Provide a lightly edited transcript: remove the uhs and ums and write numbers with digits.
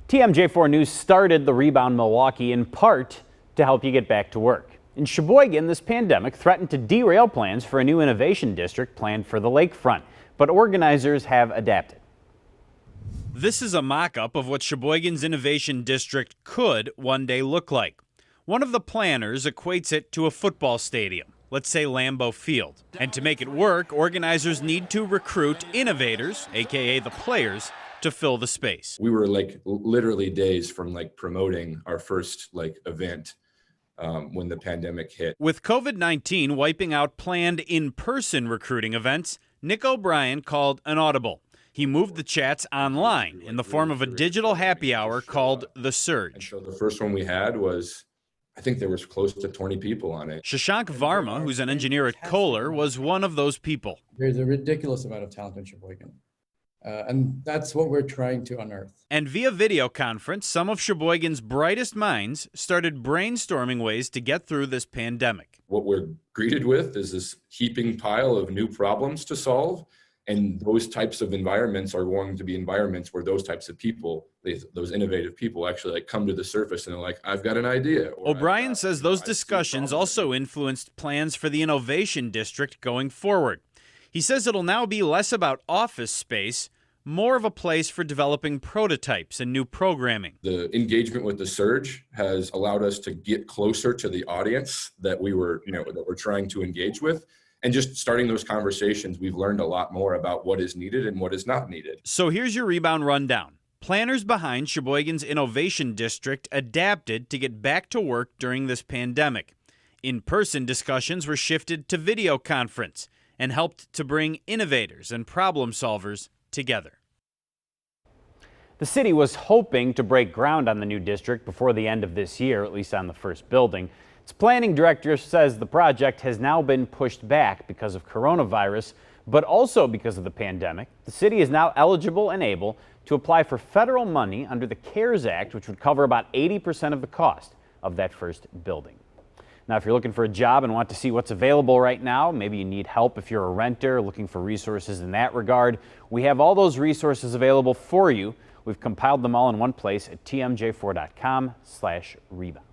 TMJ4 News started the Rebound Milwaukee in part to help you get back to work. In Sheboygan, this pandemic threatened to derail plans for a new innovation district planned for the lakefront, but organizers have adapted. This is a mock-up of what Sheboygan's Innovation District could one day look like. One of the planners equates it to a football stadium, let's say Lambeau Field. And to make it work, organizers need to recruit innovators, aka the players, to fill the space. We were literally days from promoting our first event when the pandemic hit. With COVID-19 wiping out planned in-person recruiting events, Nick O'Brien called an audible. He moved the chats online in the form of a digital happy hour called The Surge. And so the first one we had was, I think there was close to 20 people on it. Shashank Varma, who's an engineer at Kohler, was one of those people. There's a ridiculous amount of talent in Sheboygan. And that's what we're trying to unearth. And via video conference, some of Sheboygan's brightest minds started brainstorming ways to get through this pandemic. What we're greeted with is this heaping pile of new problems to solve. And those types of environments are going to be environments where those types of people, those innovative people actually come to the surface and they're like, I've got an idea. O'Brien says those discussions also influenced plans for the Innovation District going forward. He says it'll now be less about office space, more of a place for developing prototypes and new programming. The engagement with the Surge has allowed us to get closer to the audience that we're trying to engage with. And just starting those conversations, we've learned a lot more about what is needed and what is not needed. So here's your Rebound rundown. Planners behind Sheboygan's Innovation District adapted to get back to work during this pandemic. In-person discussions were shifted to video conference and helped to bring innovators and problem solvers together. The city was hoping to break ground on the new district before the end of this year, at least on the first building. Its planning director says the project has now been pushed back because of coronavirus, but also because of the pandemic. The city is now eligible and able to apply for federal money under the CARES Act, which would cover about 80% of the cost of that first building. Now, if you're looking for a job and want to see what's available right now, maybe you need help if you're a renter looking for resources in that regard, we have all those resources available for you. We've compiled them all in one place at tmj4.com/rebound.